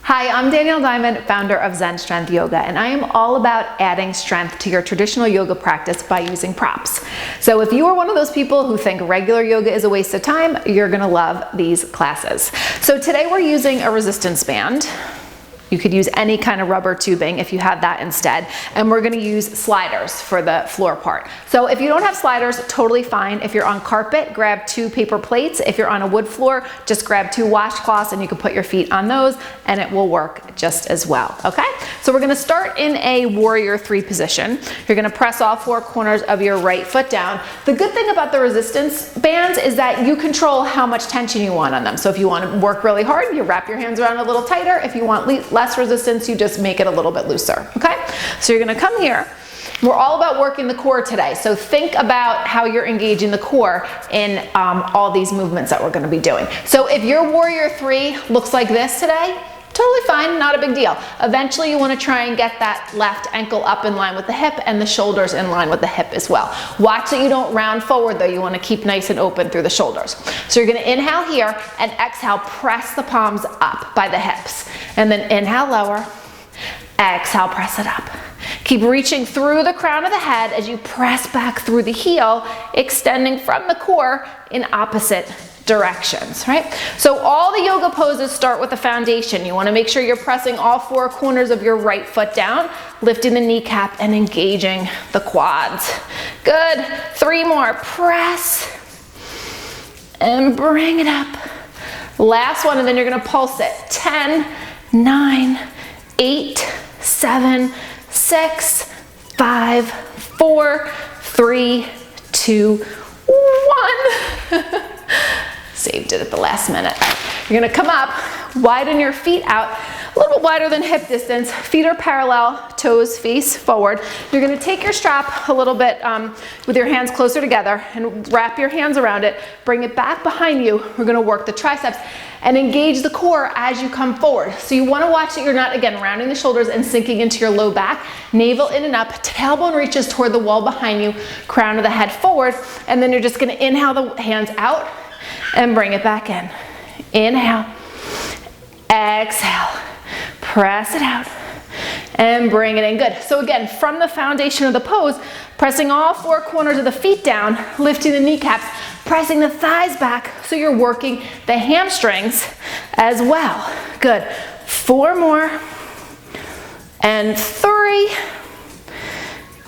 Hi, I'm Danielle Diamond, founder of Zen Yoga, and I am all about adding strength to your traditional yoga practice by using props. So if you are one of those people who think regular yoga is a waste of time, you're gonna love these classes. So today we're using a resistance band. You could use any kind of rubber tubing if you have that instead. And we're gonna use sliders for the floor part. So if you don't have sliders, totally fine. If you're on carpet, grab 2 paper plates. If you're on a wood floor, just grab 2 washcloths and you can put your feet on those and it will work just as well, okay? So we're gonna start in a warrior 3 position. You're gonna press all 4 corners of your right foot down. The good thing about the resistance bands is that you control how much tension you want on them. So if you want to work really hard, you wrap your hands around a little tighter. If you want less resistance, you just make it a little bit looser, okay? So you're gonna come here. We're all about working the core today, so think about how you're engaging the core in all these movements that we're gonna be doing. So if your warrior 3 looks like this today, totally fine, not a big deal. Eventually you wanna try and get that left ankle up in line with the hip and the shoulders in line with the hip as well. Watch that you don't round forward though, you wanna keep nice and open through the shoulders. So you're gonna inhale here and exhale, press the palms up by the hips. And then inhale lower, exhale, press it up. Keep reaching through the crown of the head as you press back through the heel, extending from the core in opposite directions, right? So all the yoga poses start with the foundation. You want to make sure you're pressing all 4 corners of your right foot down, lifting the kneecap and engaging the quads. Good. 3 more. Press and bring it up. Last one, and then you're going to pulse it. 10, 9, 8, 7, 6, 5, 4, 3, 2, 1. Saved it at the last minute. You're gonna come up, widen your feet out, a little bit wider than hip distance. Feet are parallel, toes face forward. You're gonna take your strap a little bit with your hands closer together and wrap your hands around it. Bring it back behind you. We're gonna work the triceps and engage the core as you come forward. So you wanna watch that you're not, again, rounding the shoulders and sinking into your low back. Navel in and up, tailbone reaches toward the wall behind you, crown of the head forward, and then you're just gonna inhale the hands out and bring it back in. Inhale, exhale, press it out, and bring it in. Good. So again, from the foundation of the pose, pressing all 4 corners of the feet down, lifting the kneecaps, pressing the thighs back, so you're working the hamstrings as well. Good. 4 more, and 3,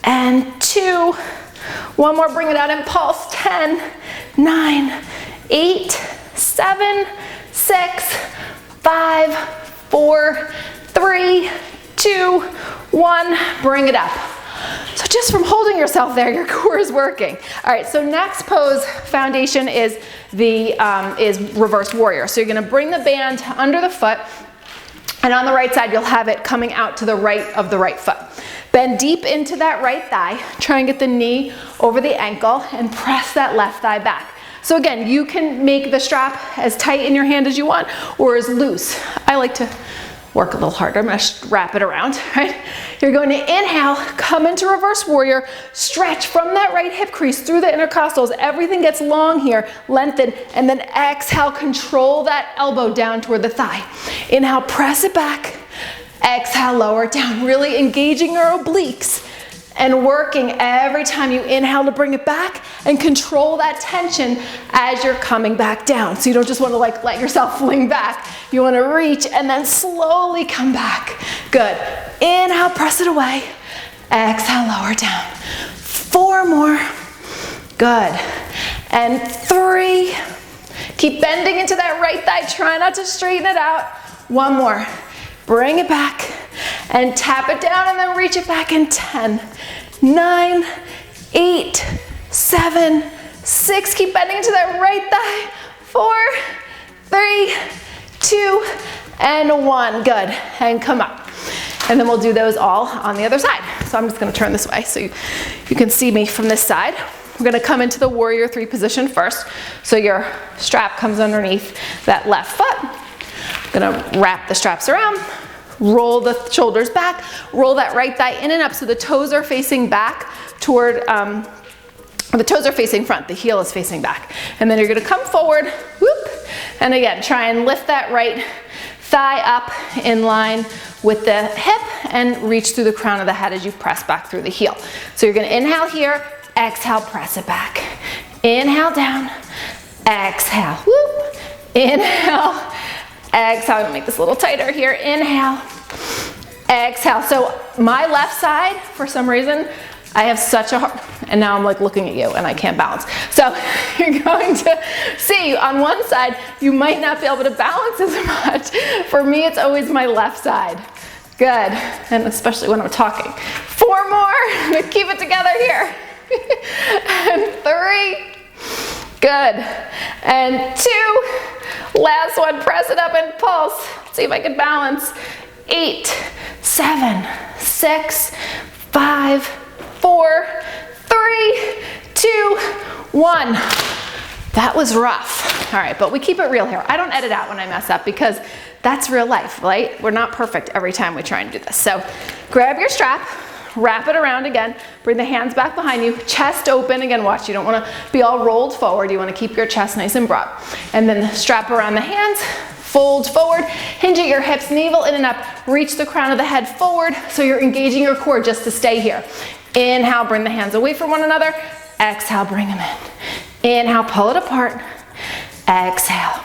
and 2, 1 more, bring it out and pulse. 10, 9, 8, 7, 6, 5, 4, 3, 2, 1, bring it up. So just from holding yourself there, your core is working. All right, so next pose foundation is reverse warrior. So you're gonna bring the band under the foot, and on the right side, you'll have it coming out to the right of the right foot. Bend deep into that right thigh, try and get the knee over the ankle, and press that left thigh back. So again, you can make the strap as tight in your hand as you want or as loose. I like to work a little harder. I'm going to wrap it around, right? You're going to inhale, come into reverse warrior, stretch from that right hip crease through the intercostals. Everything gets long here, lengthen, and then exhale, control that elbow down toward the thigh. Inhale, press it back. Exhale, lower it down, really engaging your obliques and working every time you inhale to bring it back and control that tension as you're coming back down. So you don't just want to like let yourself fling back. You want to reach and then slowly come back. Good. Inhale, press it away. Exhale, lower down. 4 more. Good. And 3. Keep bending into that right thigh. Try not to straighten it out. 1 more. Bring it back and tap it down and then reach it back in 10, 9, 8, 7, 6. Keep bending into that right thigh. 4, 3, 2, and 1. Good. And come up. And then we'll do those all on the other side. So I'm just going to turn this way so you can see me from this side. We're going to come into the warrior 3 position first. So your strap comes underneath that left foot. I'm gonna wrap the straps around, roll the shoulders back, roll that right thigh in and up so the toes are facing back toward, the toes are facing front, the heel is facing back. And then you're gonna come forward, whoop, and again, try and lift that right thigh up in line with the hip and reach through the crown of the head as you press back through the heel. So you're gonna inhale here, exhale, press it back. Inhale down, exhale, whoop. Inhale, exhale. I'm gonna make this a little tighter here. Inhale, exhale. So my left side, for some reason, I have such a hard, and now I'm like looking at you and I can't balance. So you're going to see on one side, you might not be able to balance as much. For me, it's always my left side. Good, and especially when I'm talking. 4 more, keep it together here. And 3, good. And 2, last one, press it up and pulse. See if I can balance. 8, 7, 6, 5, 4, 3, 2, 1. That was rough. All right, but we keep it real here. I don't edit out when I mess up because that's real life, right? We're not perfect every time we try and do this. So grab your strap, wrap it around again, bring the hands back behind you, chest open. Again, watch, you don't wanna be all rolled forward. You wanna keep your chest nice and broad. And then strap around the hands, fold forward, hinge at your hips, navel in and up, reach the crown of the head forward so you're engaging your core just to stay here. Inhale, bring the hands away from one another. Exhale, bring them in. Inhale, pull it apart. Exhale.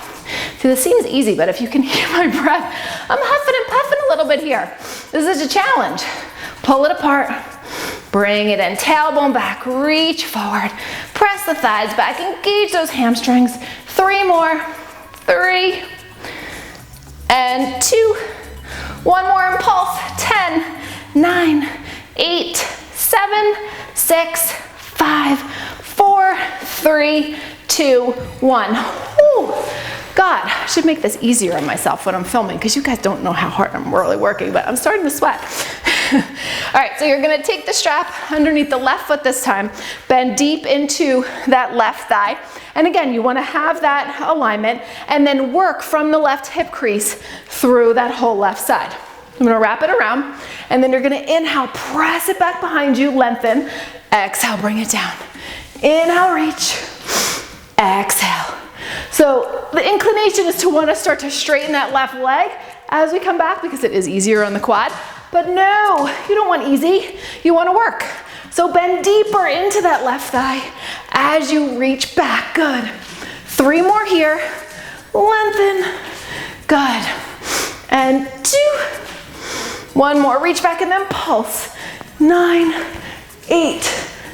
See, this seems easy, but if you can hear my breath, I'm huffing and puffing a little bit here. This is a challenge. Pull it apart. Bring it in. Tailbone back. Reach forward. Press the thighs back. Engage those hamstrings. 3 more. 3. And 2. 1 more impulse. 10, 9, 8, 7, 6, 5, 4, 3, 2, 1. Whew. God, I should make this easier on myself when I'm filming because you guys don't know how hard I'm really working, but I'm starting to sweat. All right, so you're gonna take the strap underneath the left foot this time, bend deep into that left thigh. And again, you wanna have that alignment and then work from the left hip crease through that whole left side. I'm gonna wrap it around and then you're gonna inhale, press it back behind you, lengthen. Exhale, bring it down. Inhale, reach. Exhale. So the inclination is to want to start to straighten that left leg as we come back because it is easier on the quad. But no, you don't want easy, you want to work. So bend deeper into that left thigh as you reach back. Good. 3 more here. Lengthen. Good. And 2. 1 more. Reach back and then pulse. 9, 8,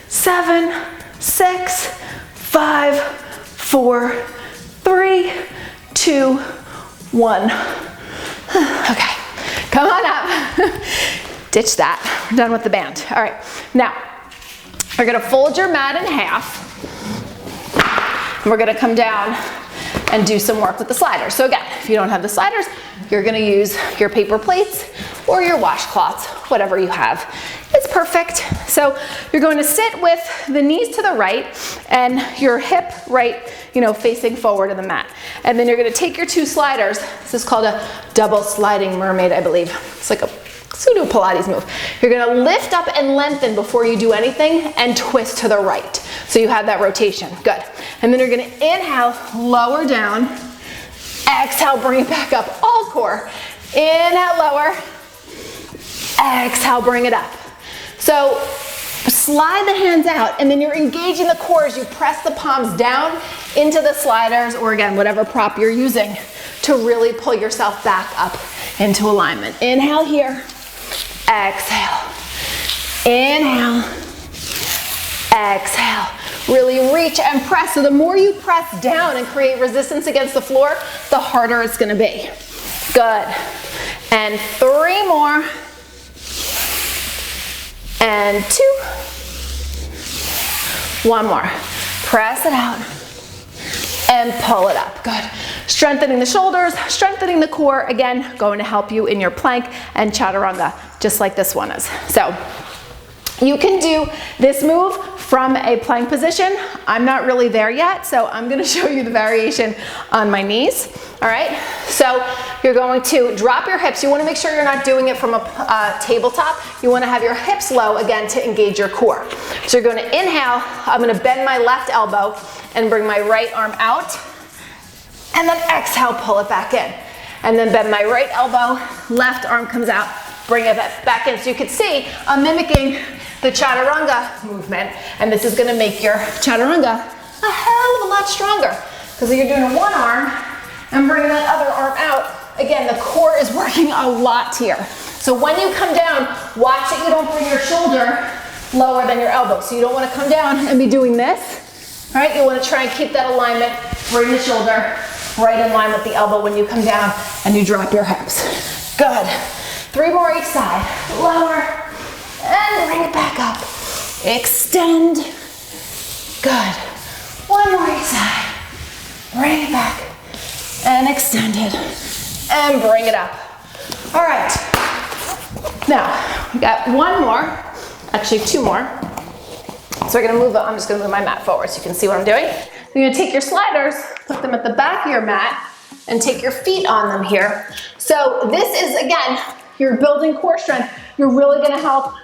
7, 6, 5, 4, 3, 2, 1. Okay, come on up. Ditch that. We're done with the band. All right, now we're gonna fold your mat in half. And we're gonna come down and do some work with the sliders. So again, if you don't have the sliders, you're gonna use your paper plates or your washcloths, whatever you have. It's perfect. So you're going to sit with the knees to the right and your hip right, facing forward of the mat. And then you're gonna take your 2 sliders. This is called a double sliding mermaid, I believe. It's like a pseudo Pilates move. You're gonna lift up and lengthen before you do anything and twist to the right. So you have that rotation, good. And then you're gonna inhale, lower down. Exhale, bring it back up, all core. Inhale, lower. Exhale, bring it up. So slide the hands out and then you're engaging the core as you press the palms down into the sliders or again, whatever prop you're using to really pull yourself back up into alignment. Inhale here, exhale, inhale, exhale. Really reach and press. So the more you press down and create resistance against the floor, the harder it's gonna be. Good. And 3 more. And 2. 1 more. Press it out and pull it up. Good. Strengthening the shoulders, strengthening the core. Again, going to help you in your plank and chaturanga, just like this one is. So you can do this move from a plank position. I'm not really there yet, so I'm gonna show you the variation on my knees. All right, so you're going to drop your hips. You wanna make sure you're not doing it from a tabletop. You wanna have your hips low, again, to engage your core. So you're gonna inhale. I'm gonna bend my left elbow and bring my right arm out. And then exhale, pull it back in. and then bend my right elbow, left arm comes out, bring it back in. So you can see I'm mimicking the Chaturanga movement, and this is gonna make your Chaturanga a hell of a lot stronger, because you're doing one arm and bringing that other arm out. Again, the core is working a lot here. So when you come down, watch that you don't bring your shoulder lower than your elbow. So you don't want to come down and be doing this, right? You want to try and keep that alignment, bring the shoulder right in line with the elbow when you come down and you drop your hips. Good. 3 more each side. Lower and bring it back up. Extend. Good. 1 more each side. Bring it back and extend it and bring it up. All right. Now, we got 1 more, actually 2 more. So we're gonna move, I'm just gonna move my mat forward so you can see what I'm doing. You're gonna take your sliders, put them at the back of your mat, and take your feet on them here. So this is, again, you're building core strength. You're really gonna help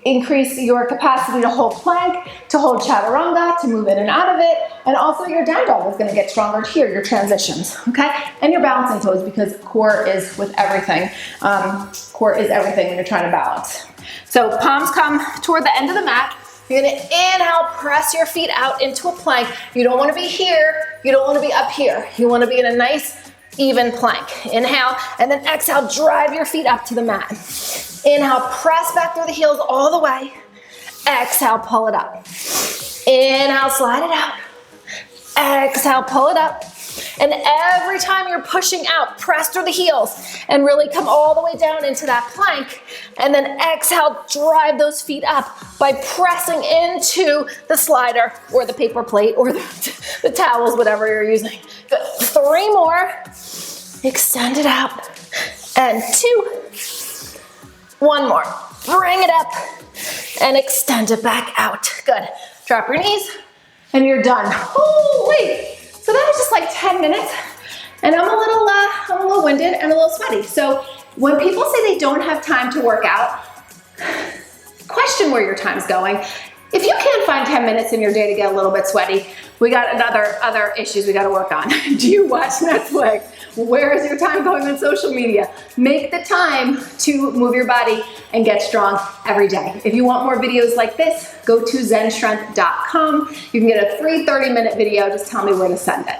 increase your capacity to hold plank, to hold Chaturanga, to move in and out of it, and also your down dog is gonna get stronger here, your transitions, okay? And your balancing toes, because core is with everything. Core is everything when you're trying to balance. So palms come toward the end of the mat. You're gonna inhale, press your feet out into a plank. You don't wanna be here, you don't wanna be up here. You wanna be in a nice, even plank. Inhale, and then exhale, drive your feet up to the mat. Inhale, press back through the heels all the way. Exhale, pull it up. Inhale, slide it out. Exhale, pull it up. And every time you're pushing out, press through the heels and really come all the way down into that plank. And then exhale, drive those feet up by pressing into the slider or the paper plate or the towels, whatever you're using. Good. 3 more. Extend it out. And 2. 1 more. Bring it up and extend it back out. Good. Drop your knees and you're done. Oh, wait. So that was just like 10 minutes, and I'm a little winded and a little sweaty. So when people say they don't have time to work out, question where your time's going. If you can't find 10 minutes in your day to get a little bit sweaty, we got other issues we got to work on. Do you watch Netflix? Where is your time going on social media? Make the time to move your body and get strong every day. If you want more videos like this, go to XenSculpt.com. You can get a free 30-minute video. Just tell me where to send it.